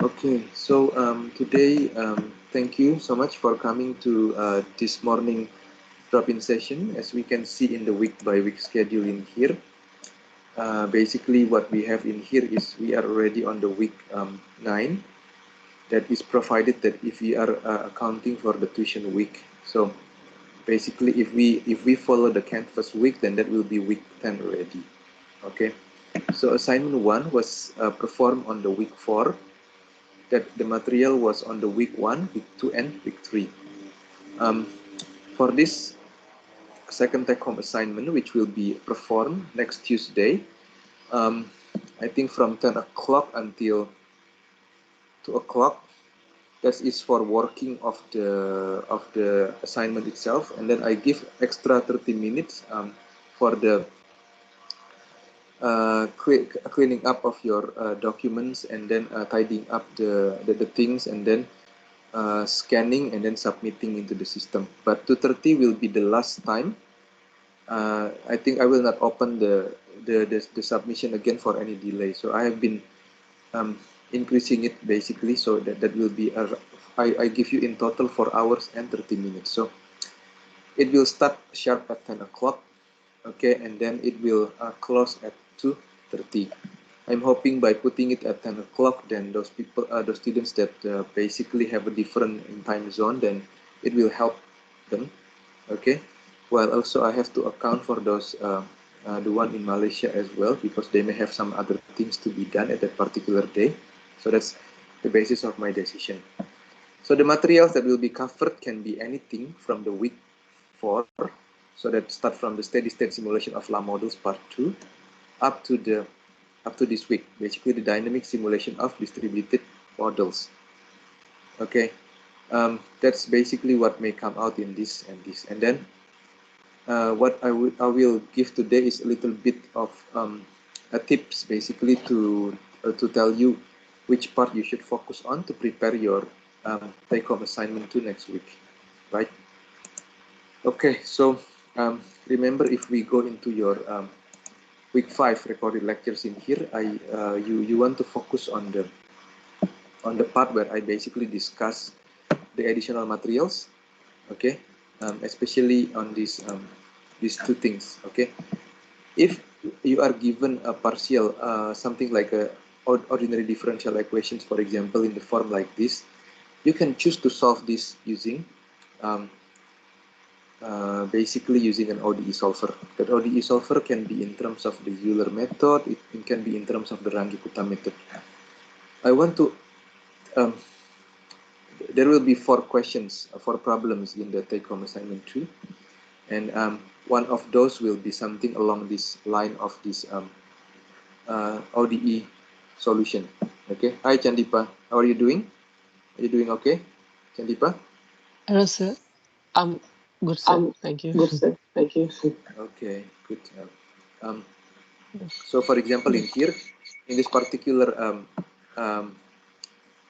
Okay, so today, thank you so much for coming to this morning drop-in session. As we can see in the week-by-week schedule in here, basically what we have in here is we are already on the week 9. That is provided that if we are accounting for the tuition week. So basically, if we follow the Canvas week, then that will be week 10 already. Okay. So assignment 1 was performed on the week 4. That the material was on the week 1, week 2, and week 3. For this second take-home assignment, which will be performed next Tuesday, I think from 10 o'clock until 2 o'clock, that is for working of the assignment itself, and then I give extra 30 minutes for the cleaning up of your documents, and then tidying up the things, and then scanning and then submitting into the system. But 2:30 will be the last time. I think I will not open the submission again for any delay. So I have been increasing it basically, so that will be I give you in total 4 hours and 30 minutes. So it will start sharp at 10 o'clock, okay, and then it will close at 2:30. I'm hoping by putting it at 10 o'clock, then those people, those students that basically have a different time zone, then it will help them, okay. While also I have to account for those the one in Malaysia as well, because they may have some other things to be done at that particular day. So that's the basis of my decision. So the materials that will be covered can be anything from the week 4, so that start from the steady state simulation of LAM models part 2 up to this week, basically the dynamic simulation of distributed models. Okay, that's basically what may come out in this and this. And then what I will give today is a little bit of tips, basically to tell you which part you should focus on to prepare your take-home assignment to next week, right? Okay, so remember, if we go into your week 5 recorded lectures in here, you want to focus on the part where I basically discuss the additional materials, okay, especially on these two things, okay. If you are given a partial, something like a ordinary differential equations, for example, in the form like this, you can choose to solve this using basically using an ODE solver. That ODE solver can be in terms of the Euler method, it can be in terms of the Runge-Kutta method. I want to there will be 4 questions, 4 problems in the take-home assignment 2, and one of those will be something along this line of this ODE solution. Okay. Hi Chandipa, how are you doing? Are you doing okay, Chandipa? Hello, sir. I'm good, sir. Thank you. Good, sir. Thank you. Okay, good. So for example, in here, in this particular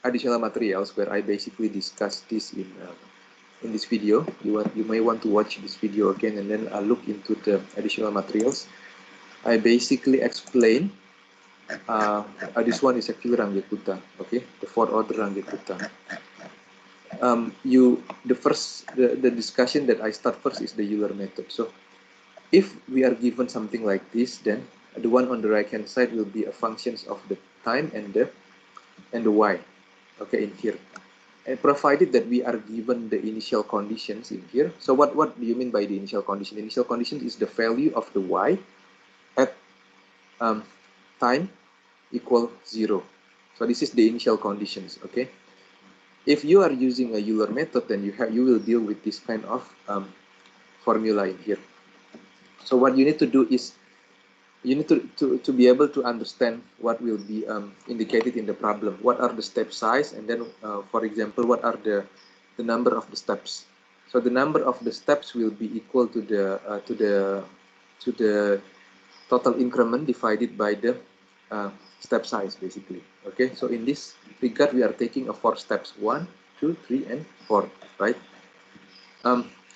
additional materials where I basically discuss this in this video, you may want to watch this video again and then look into the additional materials. I basically explain this one is actually Runge-Kutta, okay, the 4th order Runge-Kutta. The discussion that I start first is the Euler method. So if we are given something like this, then the one on the right hand side will be a functions of the time and the y, okay, in here. And provided that we are given the initial conditions in here. So what do you mean by the initial condition? The initial condition is the value of the y at time equal 0. So this is the initial conditions, okay. If you are using a Euler method, then you will deal with this kind of formula in here. So what you need to do is you need to be able to understand what will be indicated in the problem. What are the step size, and then for example, what are the number of the steps. So the number of the steps will be equal to the total increment divided by the step size, basically. Okay, so in this regard, we are taking a 4 steps: 1, 2, 3, and 4, right?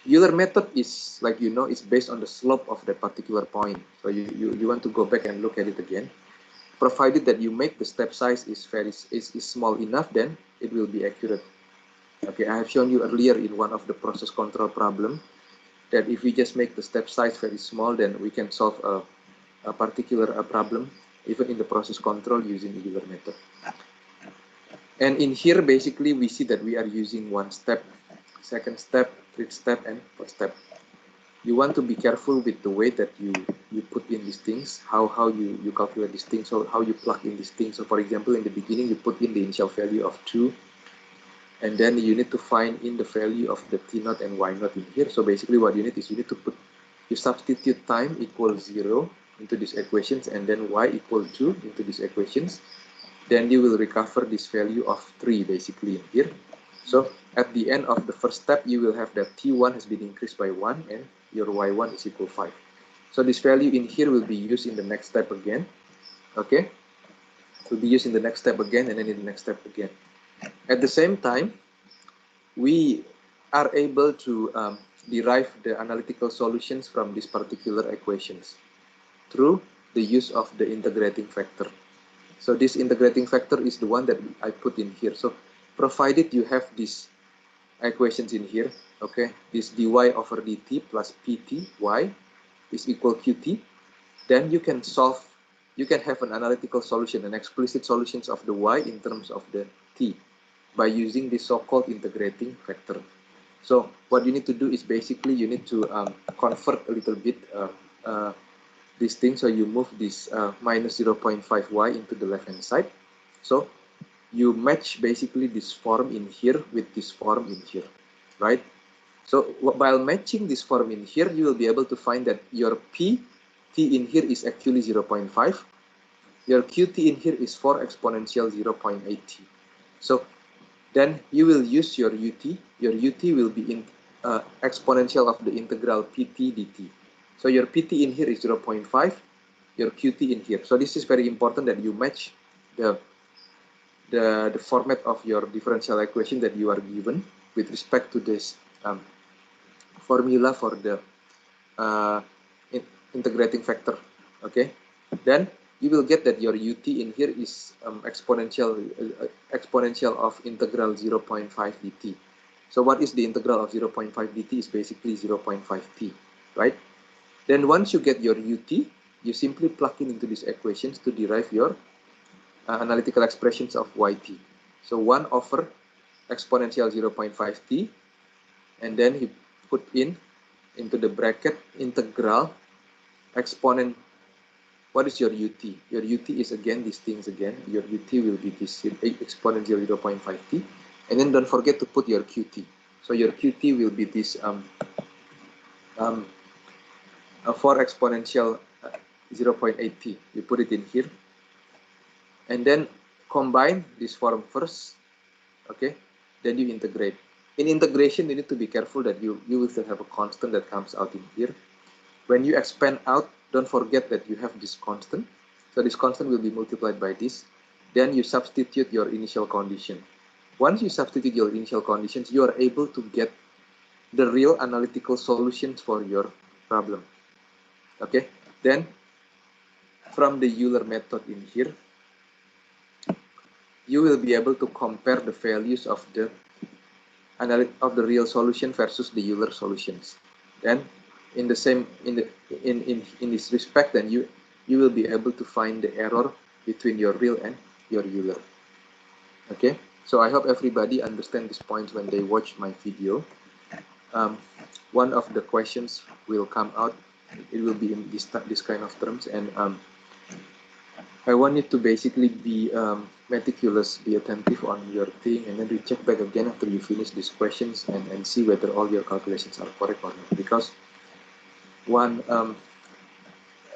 Euler method is, like it's based on the slope of that particular point. So you want to go back and look at it again. provided that you make the step size is small enough, then it will be accurate. Okay, I have shown you earlier in one of the process control problem that if we just make the step size very small, then we can solve a particular problem even in the process control using the Euler method. And in here, basically, we see that we are using one step, second step, third step, and fourth step. You want to be careful with the way that you put in these things, how you calculate these things, or how you plug in these things. So for example, in the beginning, you put in the initial value of 2, and then you need to find in the value of the t naught and y naught in here. So basically what you need is you need to you substitute time equals 0 into these equations, and then y equal 2 into these equations. Then you will recover this value of 3 basically in here. So at the end of the first step, you will have that t1 has been increased by 1 and your y1 is equal 5. So this value in here will be used in the next step again. Okay, will be used in the next step again, and then in the next step again. At the same time, we are able to derive the analytical solutions from these particular equations through the use of the integrating factor. So this integrating factor is the one that I put in here. So provided you have these equations in here, okay, this dy over dt plus pt y is equal qt, then you can solve, you can have an analytical solution, an explicit solutions of the y in terms of the t by using this so-called integrating factor. So what you need to do is basically you need to convert a little bit this thing. So you move this minus 0.5y into the left-hand side. So you match basically this form in here with this form in here, right? So while matching this form in here, you will be able to find that your p t in here is actually 0.5. Your qt in here is 4 exponential 0.8t. So then you will use your ut. Your ut will be in exponential of the integral pt dt. So your pt in here is 0.5, your qt in here. So this is very important that you match the format of your differential equation that you are given with respect to this formula for the integrating factor. Okay, then you will get that your ut in here is exponential of integral 0.5 dt. So what is the integral of 0.5 dt is basically 0.5t, right? Then once you get your ut, you simply plug in into these equations to derive your analytical expressions of yt. So 1 over exponential 0.5t, and then you put in into the bracket integral exponent. What is your ut? Your ut is again these things again. Your ut will be this exponential 0.5t, and then don't forget to put your qt. So your qt will be this 4 exponential 0.8t. You put it in here, and then combine this form first. Okay, then you integrate. In integration, you need to be careful that you will still have a constant that comes out in here. When you expand out, don't forget that you have this constant. So this constant will be multiplied by this. Then you substitute your initial condition. Once you substitute your initial conditions, you are able to get the real analytical solutions for your problem. Okay, then from the Euler method in here, you will be able to compare the values of the real solution versus the Euler solutions. Then in the same in this respect, then you will be able to find the error between your real and your Euler. Okay, so I hope everybody understand this point when they watch my video. One of the questions will come out, it will be in this kind of terms, and I want you to basically be meticulous, be attentive on your thing, and then recheck back again after you finish these questions and see whether all your calculations are correct or not. Because one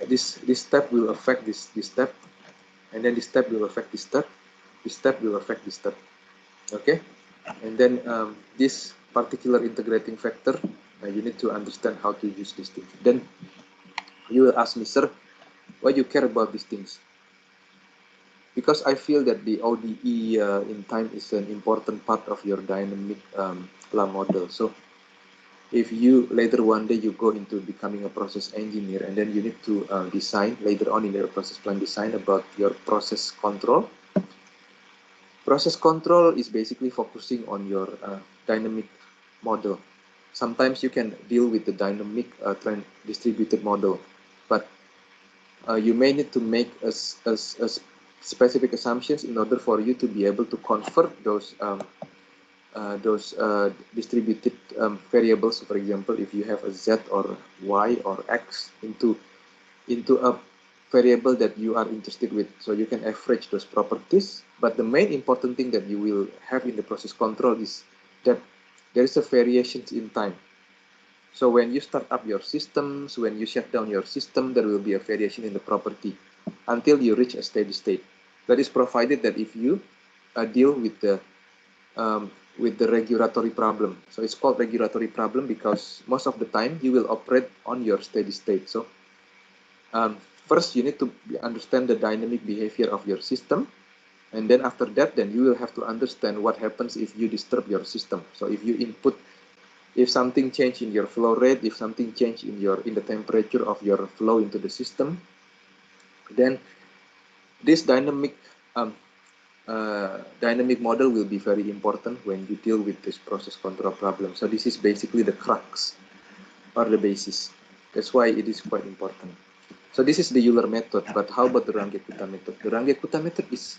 this step will affect this step, and then this step will affect this step will affect this step. Okay, and then this particular integrating factor, you need to understand how to use these things. Then you will ask me, sir, why you care about these things? Because I feel that the ODE in time is an important part of your dynamic law model. So if you later one day you go into becoming a process engineer, and then you need to design later on in your process plan design about your process control. Process control is basically focusing on your dynamic model. Sometimes you can deal with the dynamic distributed model, but you may need to make a specific assumptions in order for you to be able to convert those distributed variables. For example, if you have a z or y or x into a variable that you are interested with, so you can average those properties. But the main important thing that you will have in the process control is that there is a variations in time. So when you start up your systems, when you shut down your system, there will be a variation in the property until you reach a steady state. That is provided that if you deal with the regulatory problem. So it's called regulatory problem because most of the time you will operate on your steady state. So first you need to understand the dynamic behavior of your system, and then after that, then you will have to understand what happens if you disturb your system. So if you input, if something change in your flow rate, if something change in the temperature of your flow into the system, then this dynamic model will be very important when you deal with this process control problem. So this is basically the crux or the basis. That's why it is quite important. So this is the Euler method, but how about the Runge-Kutta method? The Runge-Kutta method is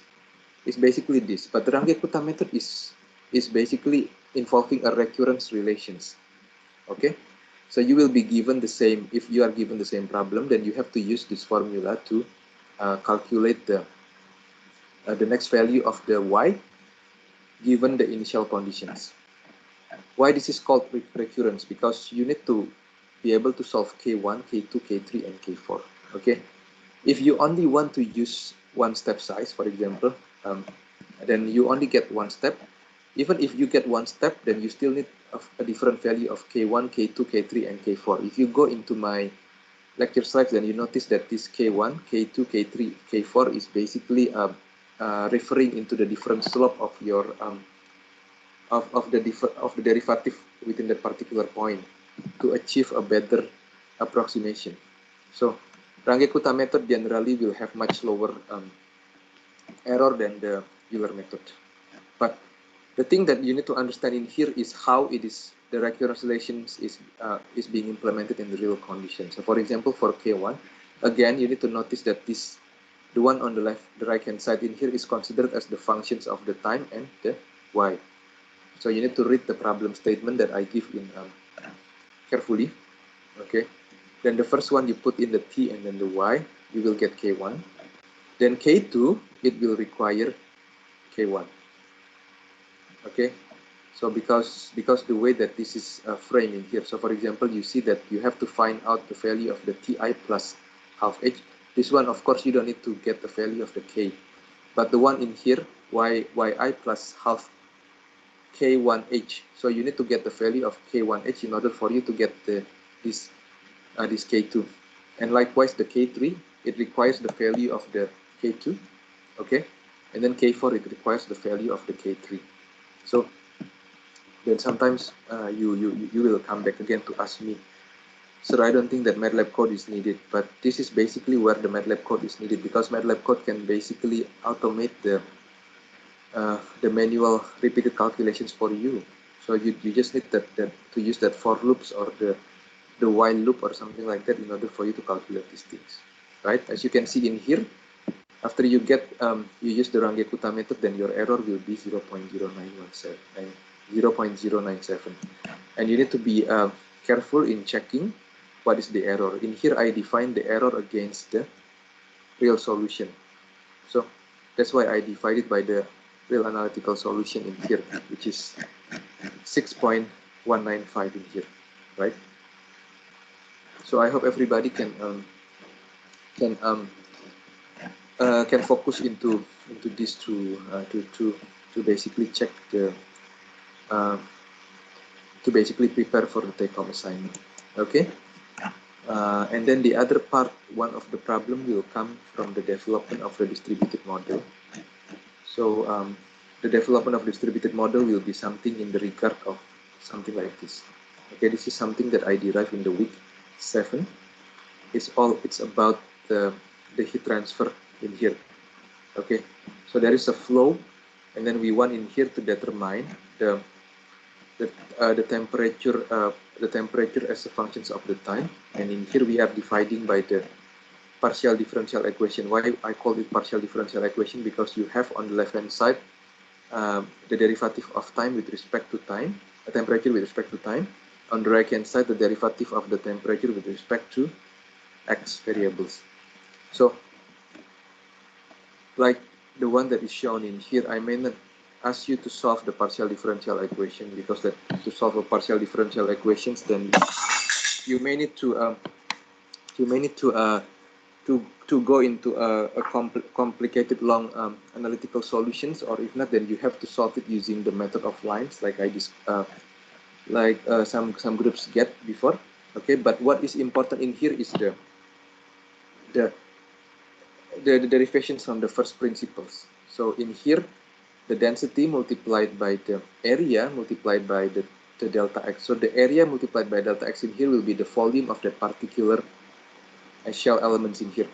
basically this, but the Runge-Kutta method is basically involving a recurrence relations. Okay, so you will be given the same, if you are given the same problem, then you have to use this formula to calculate the next value of the y given the initial conditions. Why this is called recurrence? Because you need to be able to solve K1, K2, K3, and K4. Okay, if you only want to use one step size, for example, then you only get one step. Even if you get one step, then you still need a different value of K1, K2, K3, and K4. If you go into my lecture slides, then you notice that this K1, K2, K3, K4 is basically referring into the different slope of your of the derivative within that particular point to achieve a better approximation. So Runge-Kutta method generally will have much lower error than the Euler method. But the thing that you need to understand in here is how it is, the recurrence relations is being implemented in the real condition. So for example, for K1, again, you need to notice that this, the one on the left, the right hand side in here is considered as the functions of the time and the y. So you need to read the problem statement that I give in carefully. Okay. Then the first one you put in the t and then the y, you will get K1. Then K2, it will require K1. Okay, so because the way that this is framed in here, so for example, you see that you have to find out the value of the ti plus half h. This one, of course, you don't need to get the value of the k, but the one in here, yi plus half k1h. So you need to get the value of k1h in order for you to get this k2, and likewise the k3, it requires the value of the k2, okay, and then k4, it requires the value of the k3. So then sometimes you will come back again to ask me, sir, I don't think that MATLAB code is needed, but this is basically where the MATLAB code is needed, because MATLAB code can basically automate the manual repeated calculations for you. So you just need that to use that for loops or the while loop or something like that in order for you to calculate these things, right? As you can see in here, after you get you use the Runge-Kutta method, then your error will be 0.0997, and you need to be careful in checking what is the error. In here, I define the error against the real solution. So that's why I divided by the real analytical solution in here, which is 6.195 in here, right? So I hope everybody can focus into this to basically check the to basically prepare for the take-home assignment. Okay, and then the other part, one of the problem will come from the development of the distributed model. So the development of distributed model will be something in the regard of something like this. Okay, this is something that I derived in the week 7. It's about the heat transfer in here. Okay, so there is a flow, and then we want in here to determine the temperature as a functions of the time, and in here we are dividing by the partial differential equation. Why I call it partial differential equation? Because you have on the left hand side the derivative of time with respect to time, the temperature with respect to time. On the right hand side, the derivative of the temperature with respect to x variables. So like the one that is shown in here, I may not ask you to solve the partial differential equation, because that to solve a partial differential equations, then you may need to go into a complicated long analytical solutions, or if not, then you have to solve it using the method of lines, like some groups get before. Okay, but what is important in here is the derivations from the first principles. So in here, the density multiplied by the area multiplied by the delta x. So the area multiplied by delta x in here will be the volume of the particular shell elements in here.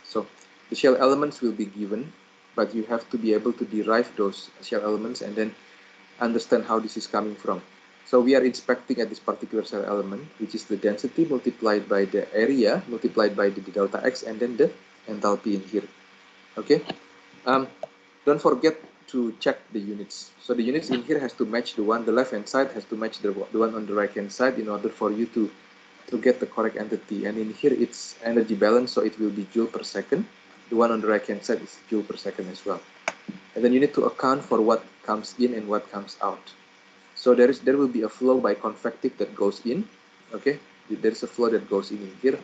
So the shell elements will be given, but you have to be able to derive those shell elements and then understand how this is coming from. So we are inspecting at this particular shell element, which is the density multiplied by the area multiplied by the delta x, and then the enthalpy in here. Okay, don't forget to check the units. So the units in here has to match the left hand side has to match the one on the right hand side in order for you to get the correct entity. And in here it's energy balance, so it will be joule per second. The one on the right hand side is joule per second as well. And then you need to account for what comes in and what comes out. So there will be a flow by convective that goes in. Okay, there is a flow that goes in here.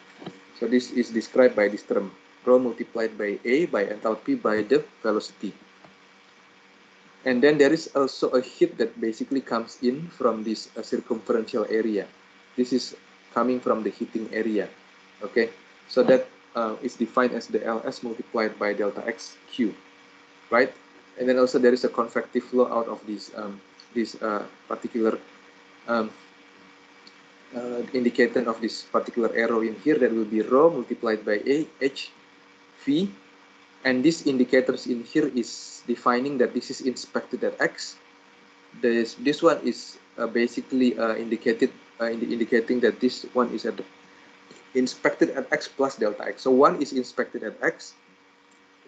So this is described by this term, rho multiplied by A by enthalpy by the velocity. And then there is also a heat that basically comes in from this circumferential area. This is coming from the heating area. Okay, so that is defined as the Ls multiplied by delta x Q, right? And then also there is a convective flow out of this particular indicator of this particular arrow in here, that will be rho multiplied by A H V, and these indicators in here is defining that this is inspected at x. This one is basically indicating that this one is inspected at x plus delta x. So one is inspected at x,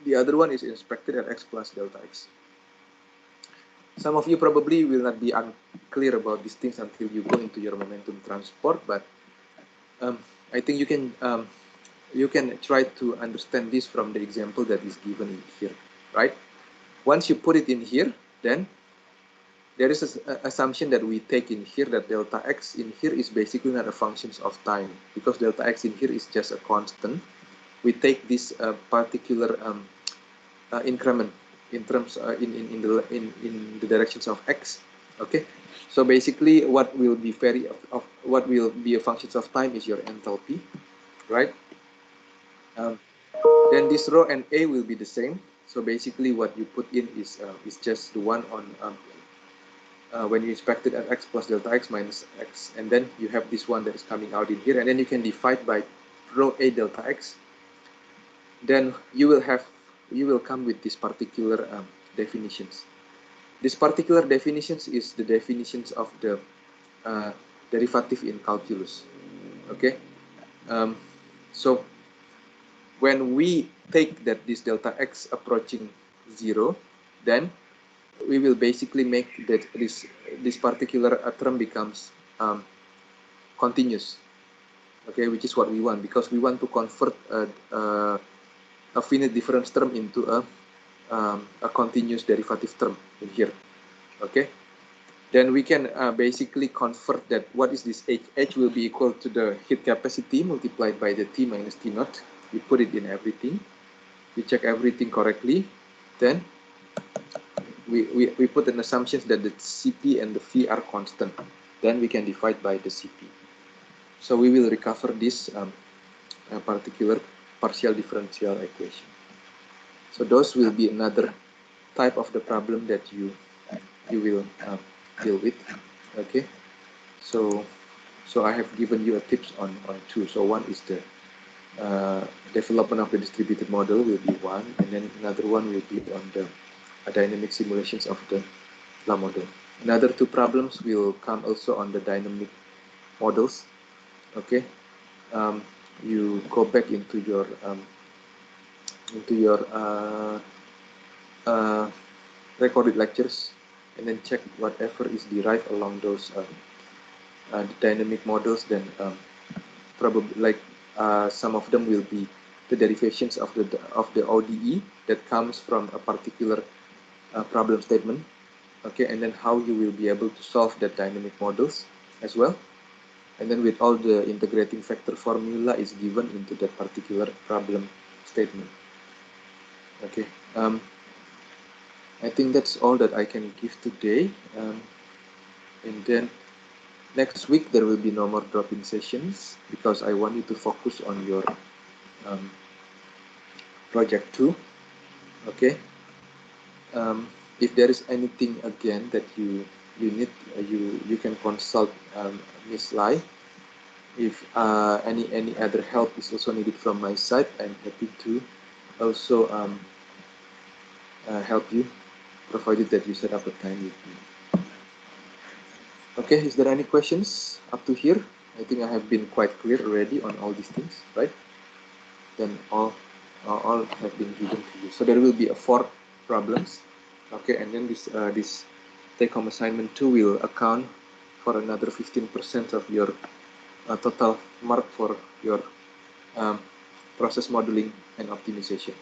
the other one is inspected at x plus delta x. Some of you probably will not be unclear about these things until you go into your momentum transport, but I think you can try to understand this from the example that is given in here, right? Once you put it in here, then there is an assumption that we take in here that delta x in here is basically not a function of time, because delta x in here is just a constant. We take this particular increment in terms in the directions of x. Okay, so basically what will be what will be a function of time is your enthalpy, right? Then this rho and A will be the same. So basically what you put in is just the one on when you inspect it at x plus delta x minus x, and then you have this one that is coming out in here, and then you can divide by rho A delta x. Then you will come with this particular definitions. This particular definitions is the definitions of the derivative in calculus. Okay, so when we take that this delta x approaching 0, then we will basically make that this particular term becomes continuous. Okay, which is what we want, because we want to convert a finite difference term into a continuous derivative term in here. Okay, then we can basically convert that what is this h. H will be equal to the heat capacity multiplied by the T minus T naught. We put it in everything. We check everything correctly. Then we put an assumption that the Cp and the V are constant. Then we can divide by the Cp. So we will recover this particular partial differential equation. So those will be another type of the problem that you will deal with. Okay, so So I have given you a tips on two. So one is the development of the distributed model will be one, and then another one will be on the dynamic simulations of the LA model. Another two problems will come also on the dynamic models. Okay, you go back into your recorded lectures and then check whatever is derived along those the dynamic models. Then probably like some of them will be the derivations of the ODE that comes from a particular problem statement. Okay, and then how you will be able to solve that dynamic models as well. And then with all the integrating factor formula is given into that particular problem statement. Okay, I think that's all that I can give today. And then next week there will be no more drop-in sessions because I want you to focus on your project 2. Okay. If there is anything again that you need, you can consult Miss Lai. If any other help is also needed from my side, I'm happy to also help you, provided that you set up a time with me. Okay, is there any questions up to here? I think I have been quite clear already on all these things, right? Then all have been given to you. So there will be 4 problems. Okay, and then this take-home assignment 2 will account for another 15% of your total mark for your process modeling and optimization.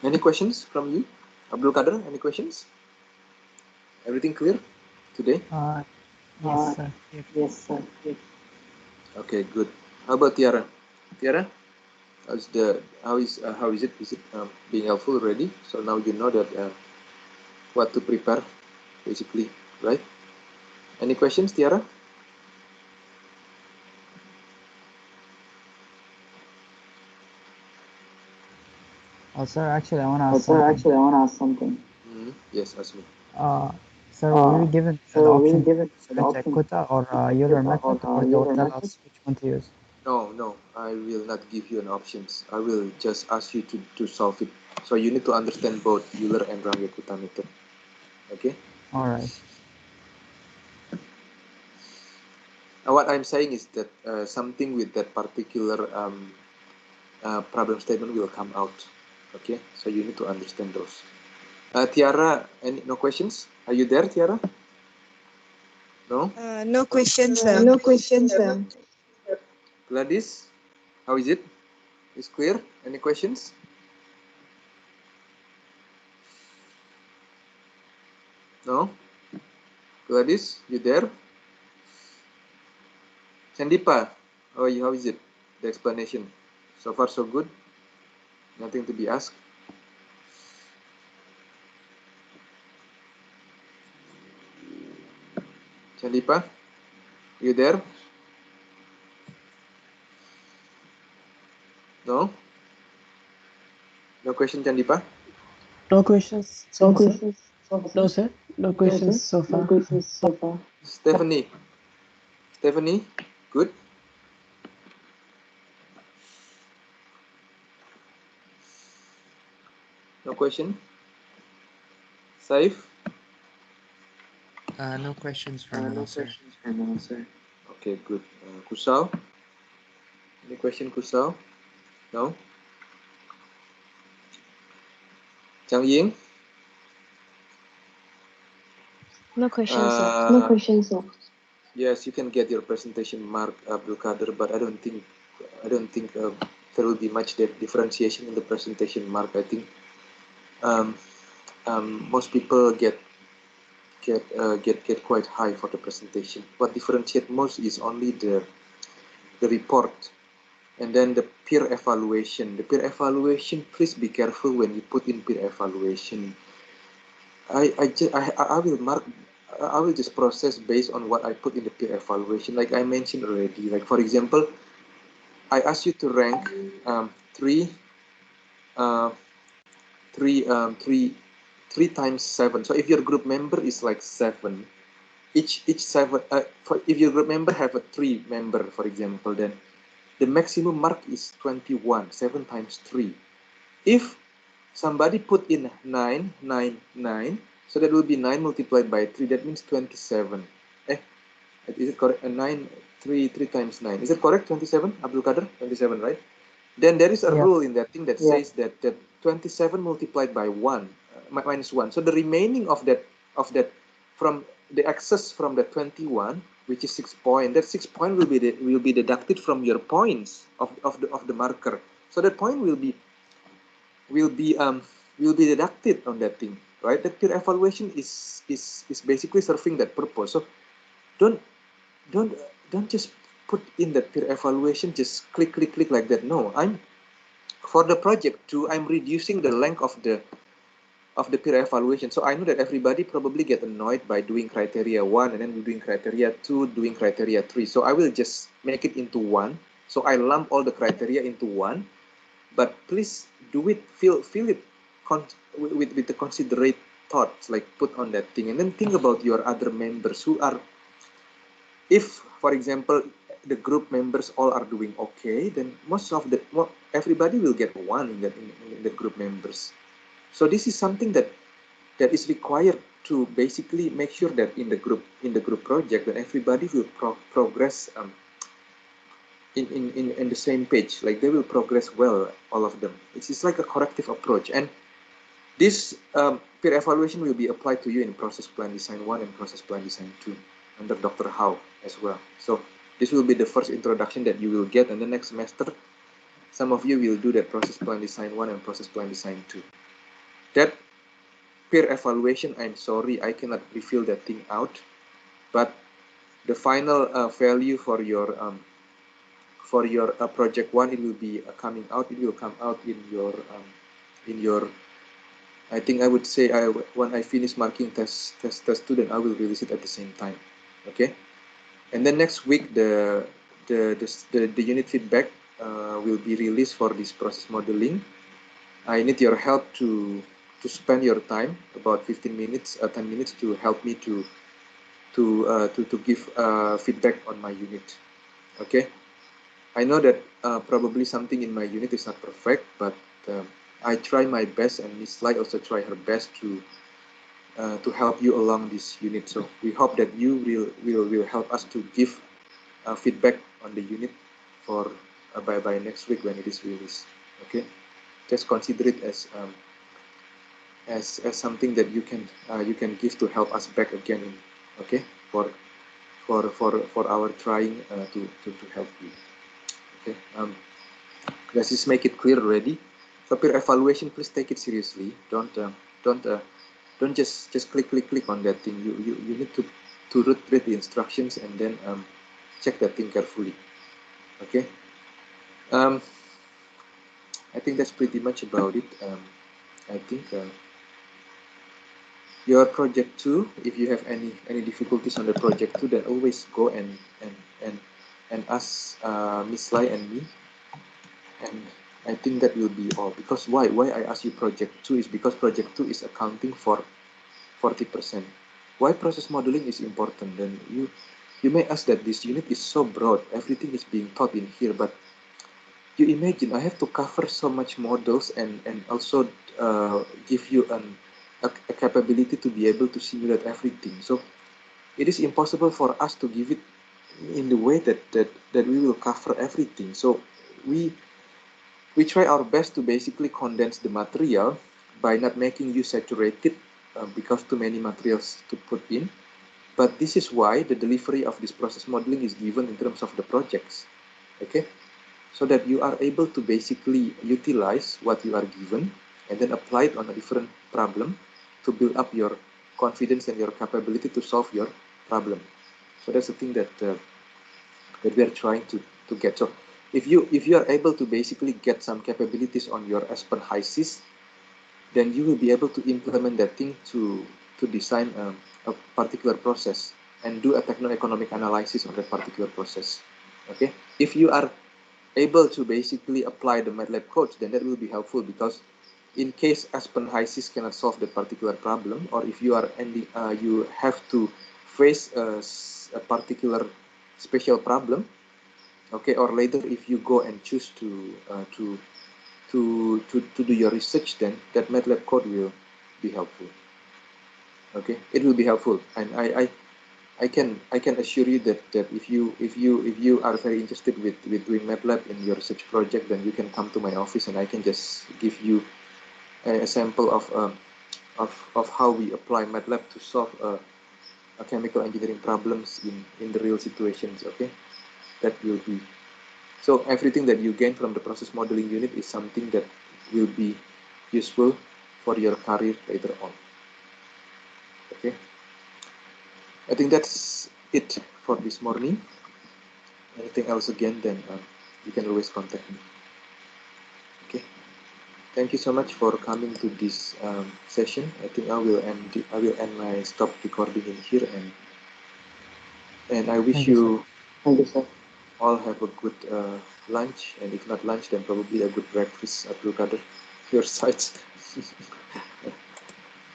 Any questions from you? Abdul Kader, any questions? Everything clear today? Yes, sir. Yes, sir. Okay, good. How about Tiara? Tiara, how is it? Is it being helpful already? So now you know that what to prepare, basically, right? Any questions, Tiara? Sir, actually, I want to ask something. Yes, ask me. Sir, will we given the option to select Ekuta or Euler method, or they will tell us which one to use? No, I will not give you an options. I will just ask you to solve it. So you need to understand both Euler and Runge-Kutta method. Okay? All right. What I'm saying is that something with that particular problem statement will come out. Okay? So you need to understand those. Tiara, no questions? Are you there, Tiara? No? No questions, sir. No questions, sir. Gladys, how is it? Is clear? Any questions? No? Gladys, you there? Chandipa, how is it? The explanation. So far so good? Nothing to be asked? Chandipa, you there? No? No question, Chandipa? No questions. No So far. questions. No, sir. No questions so far. Stephanie, good? No question? Saif? No questions from No all, sir. questions from all, sir. Okay, good. Kusal? Any question, Kusal? No? Chang Ying? No questions, sir. No questions, sir. Yes, you can get your presentation mark, Abdul Kader, but I don't think there will be much differentiation in the presentation mark. I think most people get quite high for the presentation. What differentiates most is only the report, and then the peer evaluation. The peer evaluation, please be careful when you put in peer evaluation. I will mark. I will just process based on what I put in the peer evaluation. Like I mentioned already. Like for example, I ask you to rank three 3 times 7. So if your group member is like 7, each 7, if your group member have a 3 member, for example, then the maximum mark is 21, 7 times 3. If somebody put in 9, 9, 9, so that will be 9 multiplied by 3, that means 27. Is it correct? 9, 3 times 9. Is it correct? 27, Abdul Kader? 27, right? Then there is a rule in that thing that says that 27 multiplied by 1, minus 1. So the remaining of that from the excess from the 21, which is 6 point, that 6 point will be deducted from your points of the marker. So that point will be deducted on that thing, right? That peer evaluation is basically serving that purpose. So don't just put in that peer evaluation, just click like that. No, for the project 2, I'm reducing the length of the peer evaluation. So I know that everybody probably get annoyed by doing criteria 1 and then doing criteria 2, doing criteria 3. So I will just make it into 1. So I lump all the criteria into 1. But please do it, feel it with the considerate thoughts, like put on that thing, and then think about your other members who are, if for example the group members all are doing okay, then everybody will get 1 in the group members. So this is something that is required to basically make sure that in the group project that everybody will progress in the same page, like they will progress well, all of them. It's like a corrective approach, and this peer evaluation will be applied to you in process plan design 1 and process plan design 2 under Dr. Howe as well. So this will be the first introduction that you will get, and the next semester some of you will do that process plan design 1 and process plan design 2. That peer evaluation, I'm sorry, I cannot reveal that thing out, but the final value for your project 1, it will be coming out. It will come out in your I think I would say when I finish marking test student, I will release it at the same time. Okay, and then next week the unit feedback will be released for this process modeling. I need your help to spend your time, about 15 minutes, 10 minutes, to help me to give feedback on my unit. Okay, I know that probably something in my unit is not perfect, but I try my best, and Miss Lai also try her best to help you along this unit. So we hope that you will help us to give feedback on the unit for by next week when it is released. Okay, just consider it as something that you can give to help us back again. Okay, for our trying to help you. Okay, let's just make it clear already. For peer evaluation, please take it seriously. Don't just click on that thing. You need to read the instructions and then check that thing carefully. Okay. I think that's pretty much about it. I think your project 2, if you have any difficulties on the project 2, then always go and ask Miss Lai and me. And I think that will be all. Because why I ask you project 2 is because project 2 is accounting for 40%. Why process modeling is important? Then you may ask that this unit is so broad, everything is being taught in here, but you imagine I have to cover so much models and also give you a capability to be able to simulate everything. So it is impossible for us to give it in the way that we will cover everything. So we try our best to basically condense the material by not making you saturated because too many materials to put in. But this is why the delivery of this process modeling is given in terms of the projects. Okay, so that you are able to basically utilize what you are given and then apply it on a different problem to build up your confidence and your capability to solve your problem. So that's the thing that we are trying to get. So if you are able to basically get some capabilities on your Aspen HYSYS, then you will be able to implement that thing to design a particular process and do a techno-economic analysis on that particular process. Okay, if you are able to basically apply the MATLAB codes, then that will be helpful because in case Aspen HYSYS cannot solve that particular problem, or if you are ending, you have to face a particular special problem, okay, or later if you go and choose to do your research, then that MATLAB code will be helpful. Okay, it will be helpful, and I can assure you that if you are very interested with doing MATLAB in your research project, then you can come to my office and I can just give you a sample of how we apply MATLAB to solve a chemical engineering problems in the real situations. Okay, that will be, so everything that you gain from the process modeling unit is something that will be useful for your career later on. Okay, I think that's it for this morning. Anything else again, then you can always contact me. Okay, thank you so much for coming to this session. I think I will end my stop recording in here, and I wish Thank you, you all have a good lunch, and if not lunch, then probably a good breakfast, Abdul Qadir, your side.